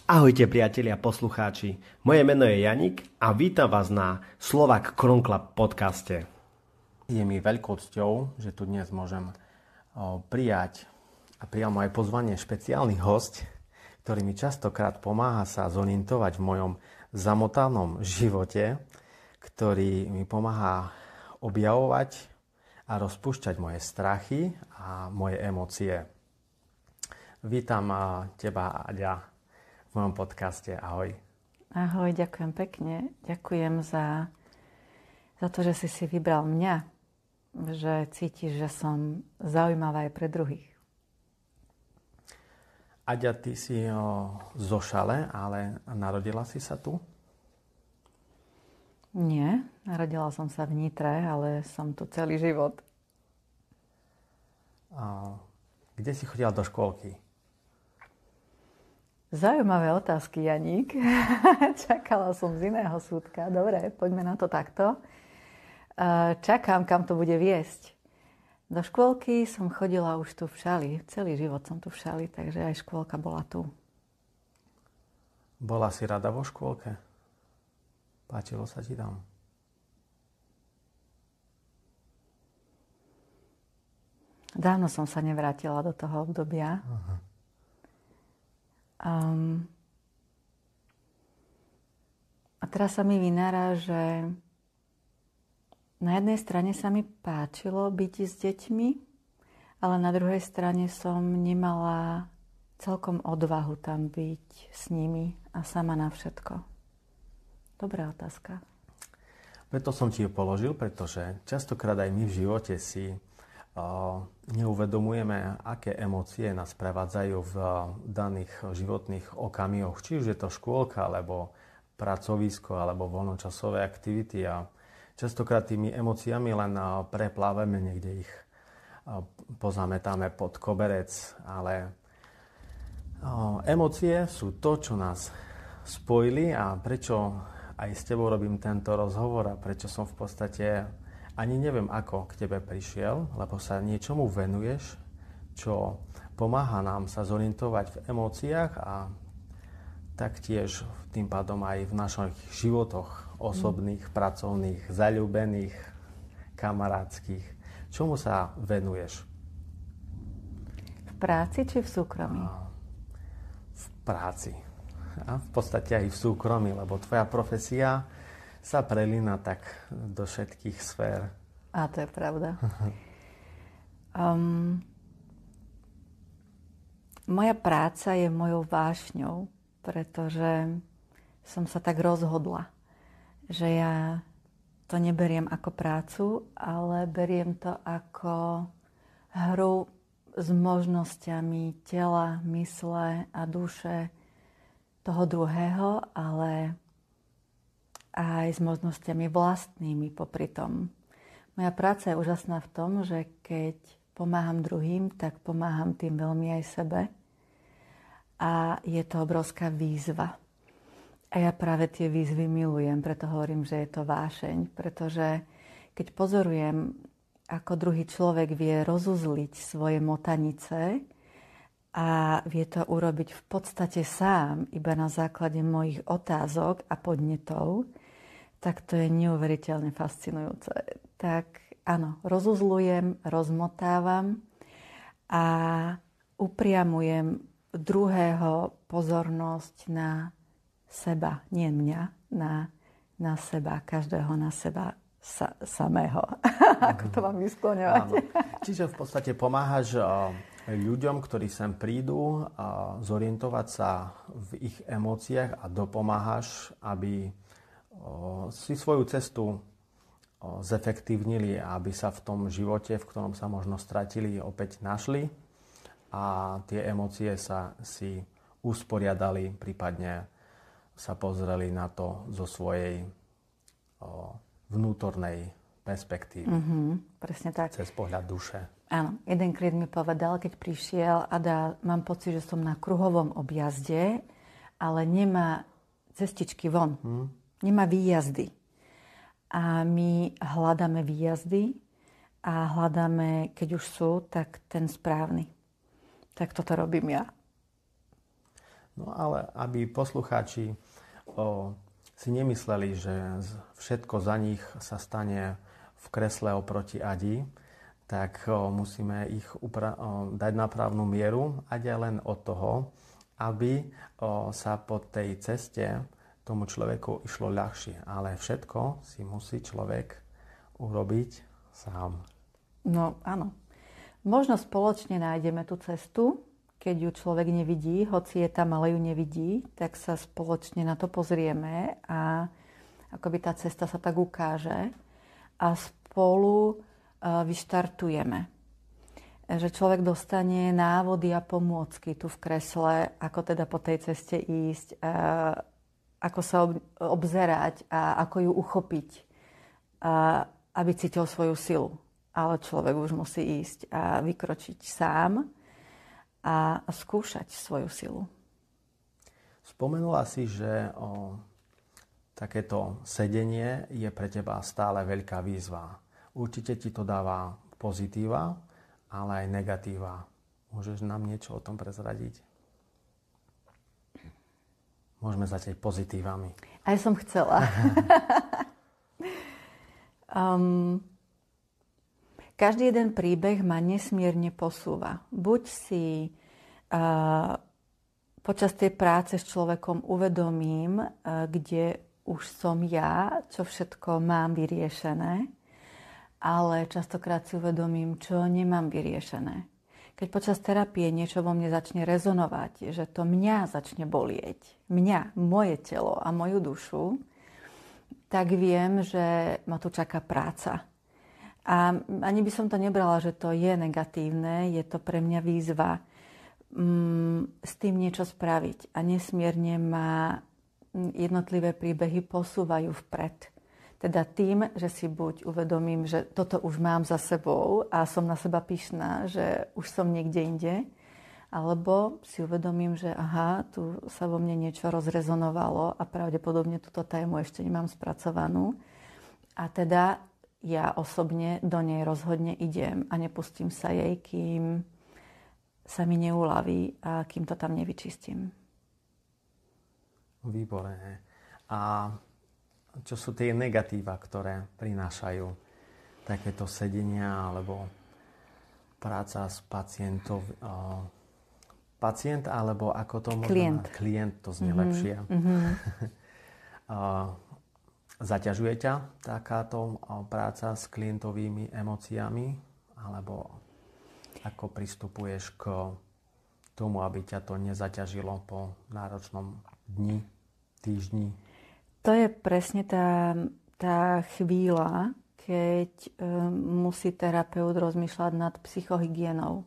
Ahojte priatelia poslucháči, moje meno je Janik a vítam vás na Slovak Chrome Club podcaste. Je mi veľkou cťou, že tu dnes môžem prijať a prijal moje pozvanie špeciálny host, ktorý mi častokrát pomáha sa zorientovať v mojom zamotanom živote, ktorý mi pomáha objavovať a rozpúšťať moje strachy a moje emócie. Vítam teba, Aďa, v mojom podcaste. Ahoj. Ahoj, ďakujem pekne. Ďakujem za to, že si vybral mňa, že cítiš, že som zaujímavá aj pre druhých. Aďa, ty si zo Šale, ale narodila si sa tu? Nie, narodila som sa v Nitre, ale som tu celý život. Kde si chodila do škôlky? Zaujímavé otázky, Janík. Čakala som z iného súdka. Dobre, poďme na to takto. Čakám, kam to bude viesť. Do škôlky som chodila už tu v Šali. Celý život som tu v Šali, takže aj škôlka bola tu. Bola si rada vo škôlke? Páčilo sa ti tam? Dávno som sa nevrátila do toho obdobia. Aha. A teraz sa mi vynára, že na jednej strane sa mi páčilo byť s deťmi, ale na druhej strane som nemala celkom odvahu tam byť s nimi a sama na všetko. Dobrá otázka. Preto som ti ju položil, pretože častokrát aj my v živote si neuvedomujeme, aké emócie nás prevádzajú v daných životných okamihoch. Či už je to škôlka, alebo pracovisko, alebo voľnočasové aktivity. A častokrát tými emóciami len preplávame, niekde ich pozametáme pod koberec. Ale emócie sú to, čo nás spojili a prečo aj s tebou robím tento rozhovor a prečo som v podstate ani neviem, ako k tebe prišiel, lebo sa niečomu venuješ, čo pomáha nám sa zorientovať v emóciách a taktiež tým pádom aj v našich životoch osobných, pracovných, zaľúbených, kamarátskych. Čomu sa venuješ? V práci či v súkromí? V práci. A v podstate aj v súkromí, lebo tvoja profesia sa prelína tak do všetkých sfér. A to je pravda. Moja práca je mojou vášňou, pretože som sa tak rozhodla, že ja to neberiem ako prácu, ale beriem to ako hru s možnosťami tela, mysle a duše toho druhého, ale aj s možnosťami vlastnými popri tom. Moja práca je úžasná v tom, že keď pomáham druhým, tak pomáham tým veľmi aj sebe. A je to obrovská výzva. A ja práve tie výzvy milujem, preto hovorím, že je to vášeň. Pretože keď pozorujem, ako druhý človek vie rozuzliť svoje motanice a vie to urobiť v podstate sám, iba na základe mojich otázok a podnetov, tak to je neuveriteľne fascinujúce. Tak áno, rozuzlujem, rozmotávam a upriamujem druhého pozornosť na seba, nie mňa, na seba, každého na seba samého. Ako to mám vyskloňovať? Čiže v podstate pomáhaš ľuďom, ktorí sem prídu, zorientovať sa v ich emóciách a dopomáhaš, aby si svoju cestu zefektívnili, aby sa v tom živote, v ktorom sa možno stratili, opäť našli a tie emócie sa si usporiadali, prípadne sa pozreli na to zo svojej vnútornej perspektívy. Presne tak. Cez pohľad duše. Áno, jeden klient mi povedal, keď prišiel, Ada, mám pocit, že som na kruhovom objazde, ale nemá cestičky von. Nemá výjazdy. A my hľadáme výjazdy a hľadáme, keď už sú, tak ten správny. Tak toto robím ja. No ale aby poslucháči si nemysleli, že všetko za nich sa stane v kresle oproti Adi, tak musíme ich dať na právnu mieru a len od toho, aby sa po tej ceste tomu človeku išlo ľahšie. Ale všetko si musí človek urobiť sám. No áno. Možno spoločne nájdeme tú cestu, keď ju človek nevidí, hoci je tam, ale ju nevidí, tak sa spoločne na to pozrieme a akoby tá cesta sa tak ukáže a spolu vyštartujeme. Že človek dostane návody a pomôcky tu v kresle, ako teda po tej ceste ísť, ako sa obzerať a ako ju uchopiť, aby cítil svoju silu. Ale človek už musí ísť a vykročiť sám a skúšať svoju silu. Spomenula si, že takéto sedenie je pre teba stále veľká výzva. Určite ti to dáva pozitíva, ale aj negatíva. Môžeš nám niečo o tom prezradiť? Môžeme začať pozitívami. Aj som chcela. Každý jeden príbeh ma nesmierne posúva. Buď si počas tej práce s človekom uvedomím, kde už som ja, čo všetko mám vyriešené, ale častokrát si uvedomím, čo nemám vyriešené. Keď počas terapie niečo vo mne začne rezonovať, že to mňa začne bolieť, moje telo a moju dušu, tak viem, že ma tu čaká práca. A ani by som to nebrala, že to je negatívne, je to pre mňa výzva s tým niečo spraviť. A nesmierne ma jednotlivé príbehy posúvajú vpred. Teda tým, že si buď uvedomím, že toto už mám za sebou a som na seba pyšná, že už som niekde inde, alebo si uvedomím, že aha, tu sa vo mne niečo rozrezonovalo a pravdepodobne túto tému ešte nemám spracovanú. A teda ja osobne do nej rozhodne idem a nepustím sa jej, kým sa mi neulaví a kým to tam nevyčistím. Výborné. A čo sú tie negatíva, ktoré prinášajú takéto sedenia alebo práca s pacientom? Pacient alebo ako to možno? Klient, to znie lepšie. Zaťažuje ťa takáto práca s klientovými emóciami? Alebo ako pristupuješ k tomu, aby ťa to nezaťažilo po náročnom dni, týždni? To je presne tá chvíľa, keď musí terapeut rozmýšľať nad psychohygienou.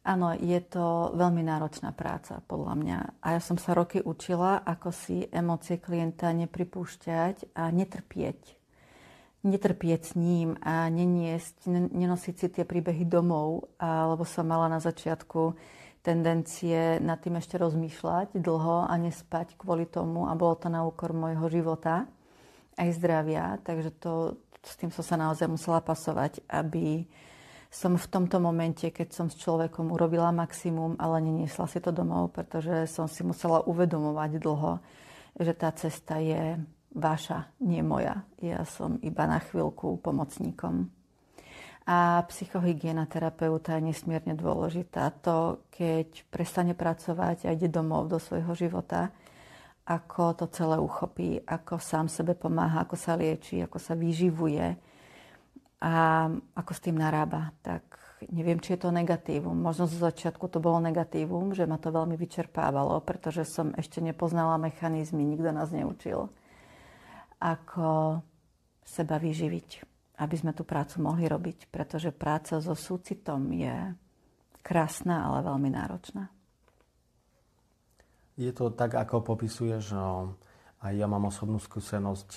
Áno, je to veľmi náročná práca, podľa mňa. A ja som sa roky učila, ako si emócie klienta nepripúšťať a netrpieť. Netrpieť s ním a nenosiť si tie príbehy domov, lebo som mala na začiatku tendencie nad tým ešte rozmýšľať dlho a nespať kvôli tomu a bolo to na úkor môjho života aj zdravia, takže s tým som sa naozaj musela pasovať, aby som v tomto momente, keď som s človekom urobila maximum, ale neniesla si to domov, pretože som si musela uvedomovať dlho, že tá cesta je vaša, nie moja. Ja som iba na chvíľku pomocníkom. A psychohygiena terapeuta je nesmierne dôležitá. To, keď prestane pracovať a ide domov do svojho života, ako to celé uchopí, ako sám sebe pomáha, ako sa lieči, ako sa vyživuje a ako s tým narába. Tak neviem, či je to negatívum. Možno zo začiatku to bolo negatívum, že ma to veľmi vyčerpávalo, pretože som ešte nepoznala mechanizmy, nikto nás neučil, ako seba vyživiť, aby sme tú prácu mohli robiť, pretože práca so súcitom je krásna, ale veľmi náročná. Je to tak, ako popisuješ, aj ja mám osobnú skúsenosť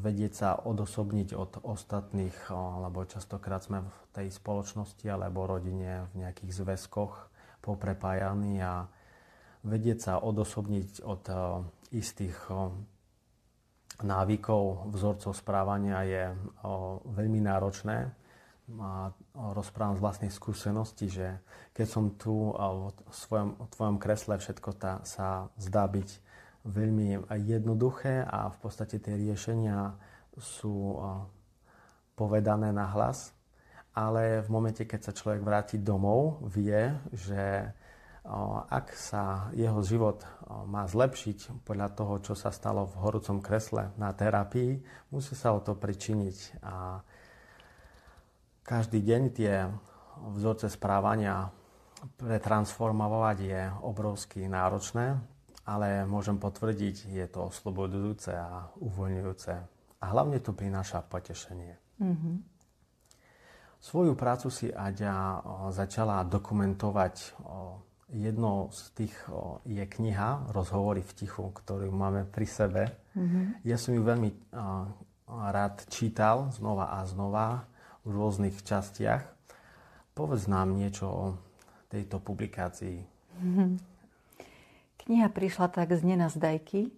vedieť sa odosobniť od ostatných, lebo častokrát sme v tej spoločnosti alebo rodine v nejakých zväzkoch poprepájaní a vedieť sa odosobniť od istých návykov, vzorcov správania je veľmi náročné. rozprávam z vlastnej skúsenosti, že keď som tu v tvojom kresle, všetko sa zdá byť veľmi jednoduché a v podstate tie riešenia sú povedané na hlas. Ale v momente, keď sa človek vráti domov, vie, že ak sa jeho život má zlepšiť podľa toho, čo sa stalo v horúcom kresle na terapii, musí sa o to pričiniť. A každý deň tie vzorce správania pretransformovať je obrovsky náročné, ale môžem potvrdiť, je to oslobodujúce a uvoľňujúce. A hlavne to prináša potešenie. Mm-hmm. Svoju prácu si Aďa začala dokumentovať. Jednou z tých je kniha Rozhovory v tichu, ktorú máme pri sebe. Mm-hmm. Ja som ju veľmi rád čítal znova a znova v rôznych častiach. Povedz nám niečo o tejto publikácii. Mm-hmm. Kniha prišla tak z nenazdajky.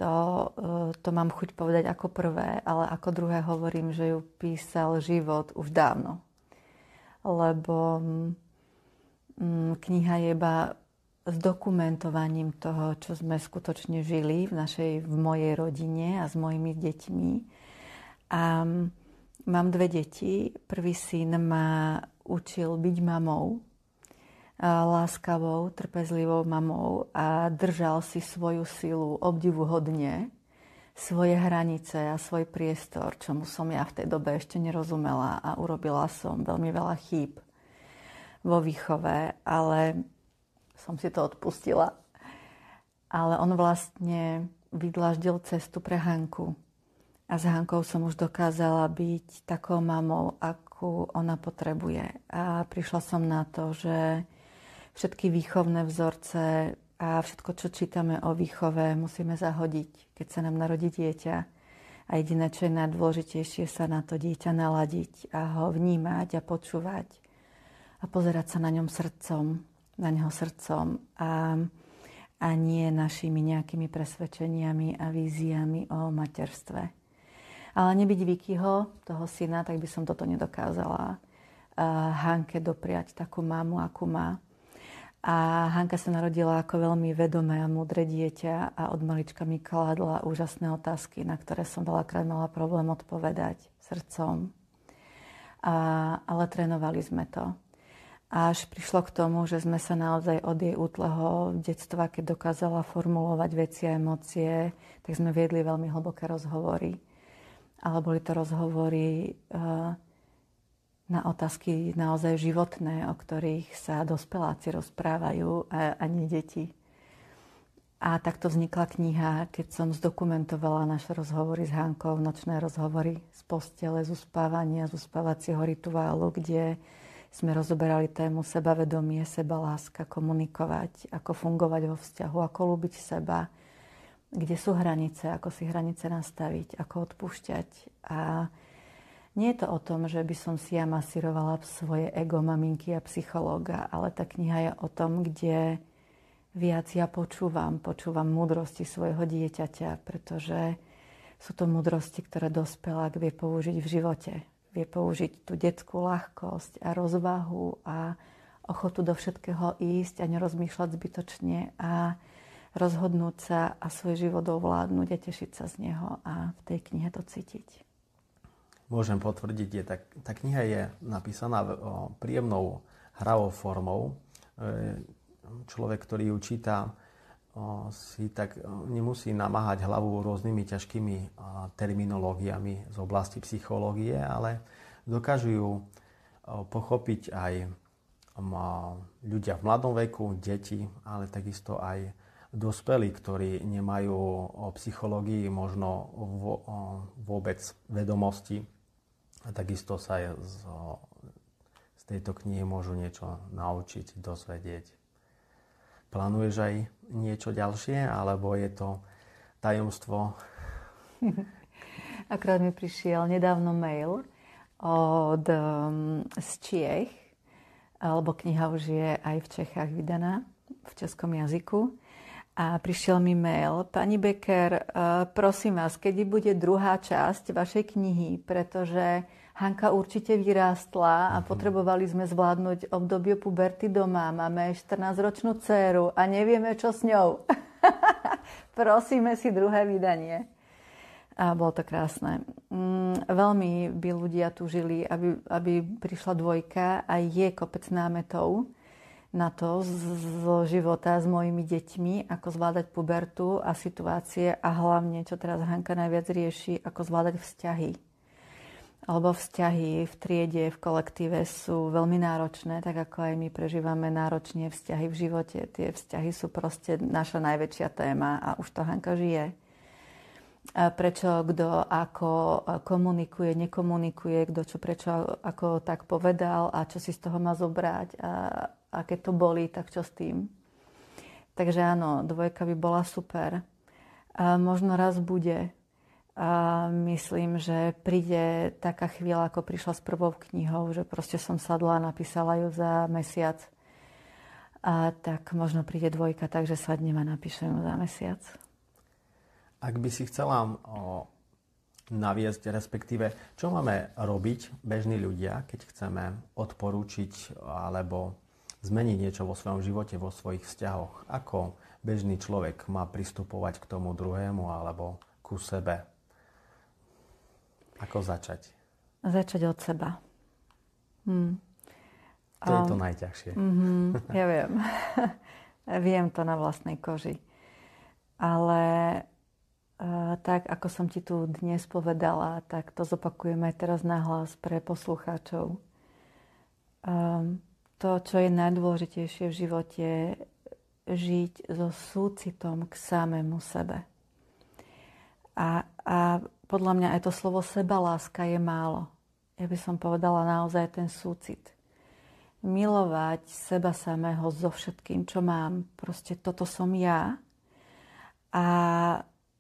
To mám chuť povedať ako prvé, ale ako druhé hovorím, že ju písal život už dávno. Lebo kniha je iba zdokumentovaním toho, čo sme skutočne žili v mojej rodine a s mojimi deťmi. A mám 2 deti. Prvý syn ma učil byť mamou, láskavou, trpezlivou mamou a držal si svoju silu obdivuhodne, svoje hranice a svoj priestor, čomu som ja v tej dobe ešte nerozumela a urobila som veľmi veľa chýb vo výchove, ale som si to odpustila. Ale on vlastne vydláždil cestu pre Hanku. A s Hankou som už dokázala byť takou mamou, akú ona potrebuje. A prišla som na to, že všetky výchovné vzorce a všetko, čo čítame o výchove, musíme zahodiť, keď sa nám narodí dieťa. A jediné, čo je najdôležitejšie, sa na to dieťa naladiť a ho vnímať a počúvať a pozerať sa na neho srdcom a nie našimi nejakými presvedčeniami a víziami o materstve. Ale nebyť Vikyho, toho syna, tak by som toto nedokázala Hanke dopriať takú mamu, akú má. A Hanka sa narodila ako veľmi vedomé a múdre dieťa a od malička mi kladla úžasné otázky, na ktoré som veľakrát mala problém odpovedať srdcom. Ale trénovali sme to. Až prišlo k tomu, že sme sa naozaj od jej útleho detstva, keď dokázala formulovať veci a emócie, tak sme viedli veľmi hlboké rozhovory. Ale boli to rozhovory na otázky naozaj životné, o ktorých sa dospeláci rozprávajú a nie deti. A takto vznikla kniha, keď som zdokumentovala naše rozhovory s Hankou, nočné rozhovory z postele, z uspávania, z uspávacieho rituálu, kde sme rozoberali tému sebavedomie, sebaláska, komunikovať, ako fungovať vo vzťahu, ako ľúbiť seba, kde sú hranice, ako si hranice nastaviť, ako odpúšťať. A nie je to o tom, že by som si ja masírovala svoje ego maminky a psychológa, ale tá kniha je o tom, kde viac ja počúvam múdrosti svojho dieťaťa, pretože sú to múdrosti, ktoré dospelák vie použiť v živote. Vie použiť tú detskú ľahkosť a rozvahu a ochotu do všetkého ísť a nerozmýšľať zbytočne a rozhodnúť sa a svoj život ovládnuť a tešiť sa z neho a v tej knihe to cítiť. Môžem potvrdiť, tá kniha je napísaná príjemnou hravou formou. Človek, ktorý ju číta, si tak nemusí namáhať hlavu rôznymi ťažkými terminológiami z oblasti psychológie, ale dokážu ju pochopiť aj ľudia v mladom veku, deti, ale takisto aj dospelí, ktorí nemajú o psychológii možno vôbec vedomosti. A takisto sa z tejto knihy môžu niečo naučiť, dozvedieť. Plánuješ aj niečo ďalšie, alebo je to tajomstvo? Akrát mi prišiel nedávno mail z Čiech, alebo kniha už je aj v Čechách vydaná, v českom jazyku. A prišiel mi mail: Pani Becker, prosím vás, kedy bude druhá časť vašej knihy, pretože Hanka určite vyrástla a potrebovali sme zvládnuť obdobie puberty doma. Máme 14-ročnú dcéru a nevieme, čo s ňou. Prosíme si druhé vydanie. A bolo to krásne. Veľmi by ľudia túžili, aby prišla dvojka a je kopec námetov na to zo života s mojimi deťmi, ako zvládať pubertu a situácie a hlavne, čo teraz Hanka najviac rieši, ako zvládať vzťahy. Alebo vzťahy v triede, v kolektíve sú veľmi náročné, tak ako aj my prežívame náročne vzťahy v živote. Tie vzťahy sú proste naša najväčšia téma a už to Hanka žije. Prečo kto ako komunikuje, nekomunikuje, kto čo prečo ako tak povedal a čo si z toho má zobrať a keď to bolí, tak čo s tým. Takže áno, dvojka by bola super. A možno raz bude. A myslím, že príde taká chvíľa, ako prišla s prvou knihou, že proste som sadla a napísala ju za mesiac. A tak možno príde dvojka, takže sadnem a napíšem ju za mesiac. Ak by si chcela naviesť, respektíve, čo máme robiť bežní ľudia, keď chceme odporúčiť alebo zmeniť niečo vo svojom živote, vo svojich vzťahoch? Ako bežný človek má pristupovať k tomu druhému alebo ku sebe? Ako začať? Začať od seba. To je to najťažšie. Ja viem. Viem to na vlastnej koži. Ale tak, ako som ti tu dnes povedala, tak to zopakujem aj teraz nahlas pre poslucháčov. To, čo je najdôležitejšie v živote, žiť so súcitom k samému sebe. A podľa mňa aj to slovo sebaláska je málo. Ja by som povedala naozaj ten súcit. Milovať seba samého so všetkým, čo mám. Proste toto som ja. A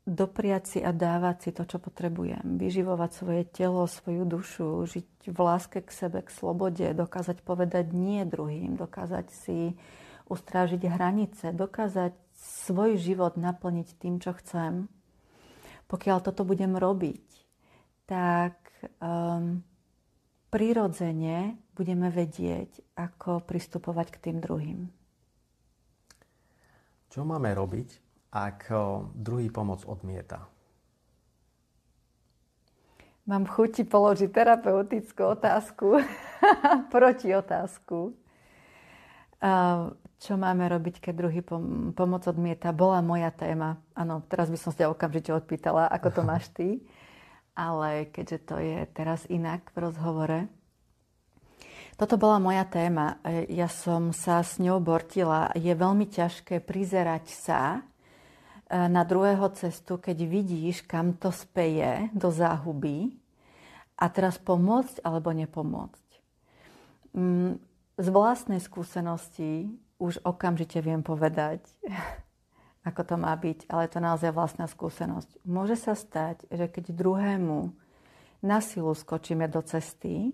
dopriať si a dávať si to, čo potrebujem. Vyživovať svoje telo, svoju dušu, žiť v láske k sebe, k slobode, dokázať povedať nie druhým, dokázať si ustrážiť hranice, dokázať svoj život naplniť tým, čo chcem. Pokiaľ toto budem robiť, tak prirodzene budeme vedieť, ako pristupovať k tým druhým. Čo máme robiť, ak druhý pomoc odmieta? Mám chuť položiť terapeutickú otázku, protiotázku. Čo máme robiť, keď druhý pomoc odmieta? Bola moja téma. Áno, teraz by som sa ťa okamžite odpýtala, ako to máš ty. Ale keďže to je teraz inak v rozhovore. Toto bola moja téma. Ja som sa s ňou bortila. Je veľmi ťažké prizerať sa na druhého cestu, keď vidíš, kam to speje do záhuby a teraz pomôcť alebo nepomôcť. Z vlastnej skúsenosti už okamžite viem povedať, ako to má byť, ale to naozaj vlastná skúsenosť. Môže sa stať, že keď druhému na silu skočíme do cesty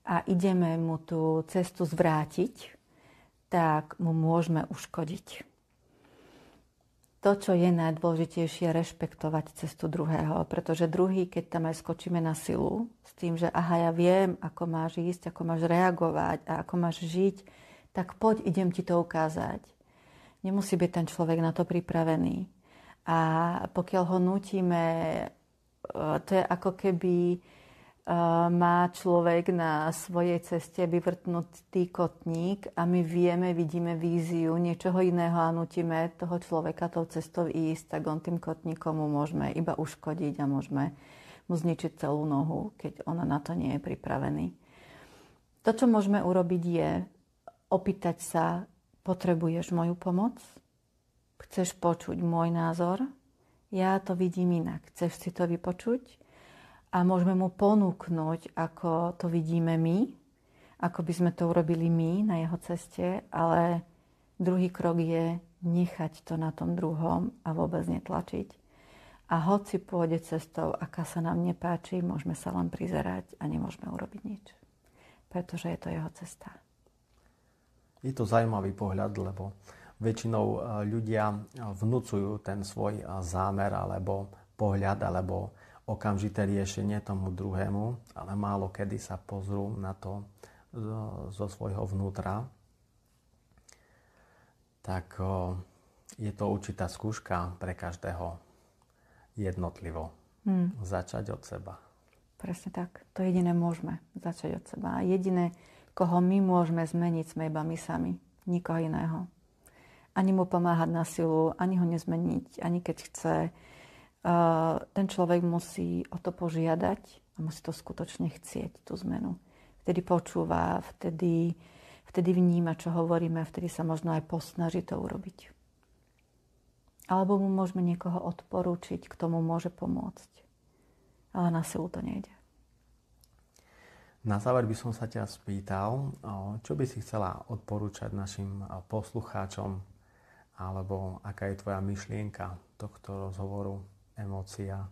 a ideme mu tú cestu zvrátiť, tak mu môžeme uškodiť. To, čo je najdôležitejšie, je rešpektovať cestu druhého, pretože druhý, keď tam aj skočíme na silu, s tým, že aha, ja viem, ako máš ísť, ako máš reagovať a ako máš žiť, tak poď, idem ti to ukázať. Nemusí byť ten človek na to pripravený. A pokiaľ ho nútime, to je ako keby má človek na svojej ceste vyvrtnutý kotník a my vidíme víziu niečoho iného a nutíme toho človeka tou cestou ísť, tak on tým kotníkom mu môžeme iba uškodiť a môžeme mu zničiť celú nohu, keď on na to nie je pripravený. To, čo môžeme urobiť, je opýtať sa, potrebuješ moju pomoc? Chceš počuť môj názor? Ja to vidím inak. Chceš si to vypočuť? A môžeme mu ponúknuť, ako to vidíme my, ako by sme to urobili my na jeho ceste, ale druhý krok je nechať to na tom druhom a vôbec netlačiť. A hoci pôjde cestou, aká sa nám nepáči, môžeme sa len prizerať a nemôžeme urobiť nič. Pretože je to jeho cesta. Je to zaujímavý pohľad, lebo väčšinou ľudia vnúcujú ten svoj zámer alebo pohľad alebo okamžité riešenie tomu druhému, ale málo kedy sa pozrú na to zo svojho vnútra, tak je to určitá skúška pre každého jednotlivo. Začať od seba. Presne tak. To jediné môžeme začať od seba. A jediné, koho my môžeme zmeniť, sme iba my sami. Nikoho iného. Ani mu pomáhať na silu, ani ho nezmeniť, ani keď chce. Ten človek musí o to požiadať a musí to skutočne chcieť, tú zmenu. Vtedy počúva, vtedy vníma, čo hovoríme, vtedy sa možno aj posnaží to urobiť. Alebo mu môžeme niekoho odporúčiť, k tomu môže pomôcť. Ale na silu to nejde. Na záver by som sa ťa spýtal, čo by si chcela odporúčať našim poslucháčom, alebo aká je tvoja myšlienka tohto rozhovoru, emócia?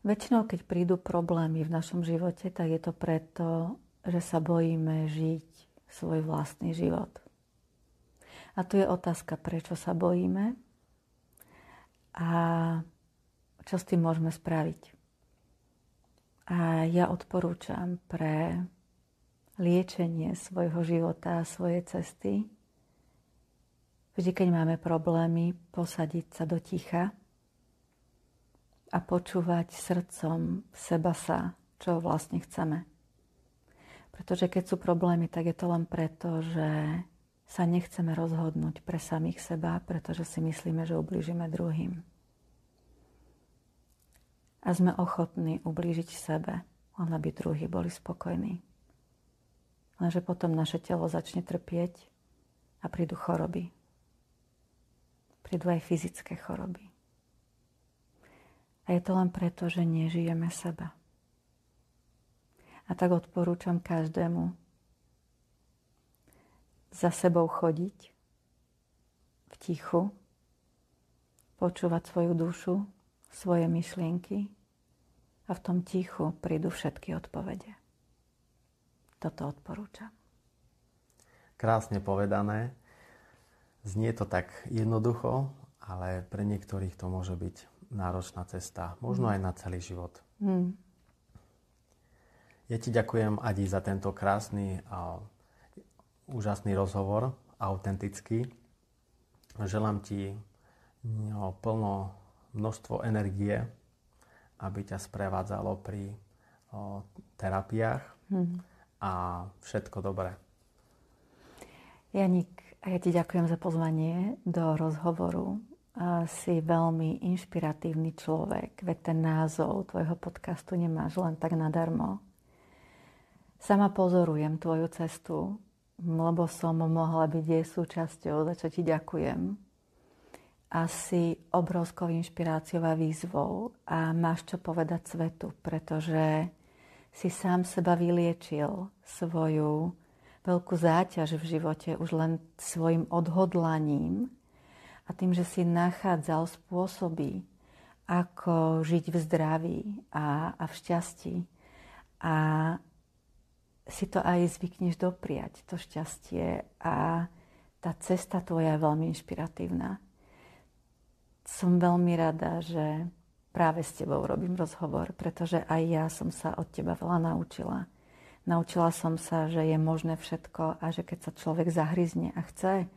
Väčšinou, keď prídu problémy v našom živote, tak je to preto, že sa bojíme žiť svoj vlastný život. A tu je otázka, prečo sa bojíme a čo s tým môžeme spraviť. A ja odporúčam pre liečenie svojho života a svojej cesty, vždy, keď máme problémy, posadiť sa do ticha a počúvať srdcom seba sa, čo vlastne chceme. Pretože keď sú problémy, tak je to len preto, že sa nechceme rozhodnúť pre samých seba, pretože si myslíme, že ublížime druhým. A sme ochotní ublížiť sebe, len aby druhí boli spokojní. Lenže potom naše telo začne trpieť a prídu choroby. Prídu aj fyzické choroby. A je to len preto, že nežijeme seba. A tak odporúčam každému za sebou chodiť v tichu, počúvať svoju dušu, svoje myšlienky a v tom tichu prídu všetky odpovede. Toto odporúčam. Krásne povedané. Znie to tak jednoducho, ale pre niektorých to môže byť náročná cesta. Možno aj na celý život. Ja ti ďakujem, Adi, za tento krásny a úžasný rozhovor, autentický. Želám ti plno množstvo energie, aby ťa sprevádzalo pri terapiách a všetko dobré. Janik, a ja ti ďakujem za pozvanie do rozhovoru. Si veľmi inšpiratívny človek, veď ten názov tvojho podcastu nemáš len tak nadarmo. Sama pozorujem tvoju cestu, lebo som mohla byť jej súčasťou, za čo ti ďakujem. A si obrovskou inšpiráciou a výzvou a máš čo povedať svetu, pretože si sám seba vyliečil svoju veľkú záťaž v živote už len svojim odhodlaním a tým, že si nachádzal spôsoby, ako žiť v zdraví a v šťastí. A si to aj zvykneš dopriať, to šťastie. A tá cesta tvoja je veľmi inšpiratívna. Som veľmi rada, že práve s tebou robím rozhovor, pretože aj ja som sa od teba veľa naučila. Naučila som sa, že je možné všetko a že keď sa človek zahryzne a chce,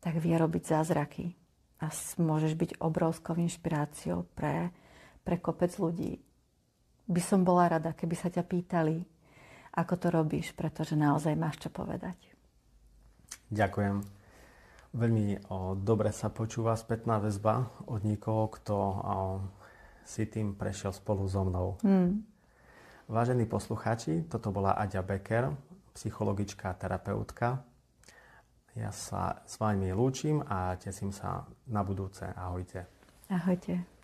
tak vie robiť zázraky. A môžeš byť obrovskou inšpiráciou pre kopec ľudí. By som bola rada, keby sa ťa pýtali, ako to robíš, pretože naozaj máš čo povedať. Ďakujem. Veľmi dobre sa počúva spätná väzba od niekoho, kto si tým prešiel spolu so mnou. Vážení poslucháči, toto bola Aďa Becker, psychologička a terapeutka. Ja sa s vami lúčim a teším sa na budúce. Ahojte. Ahojte.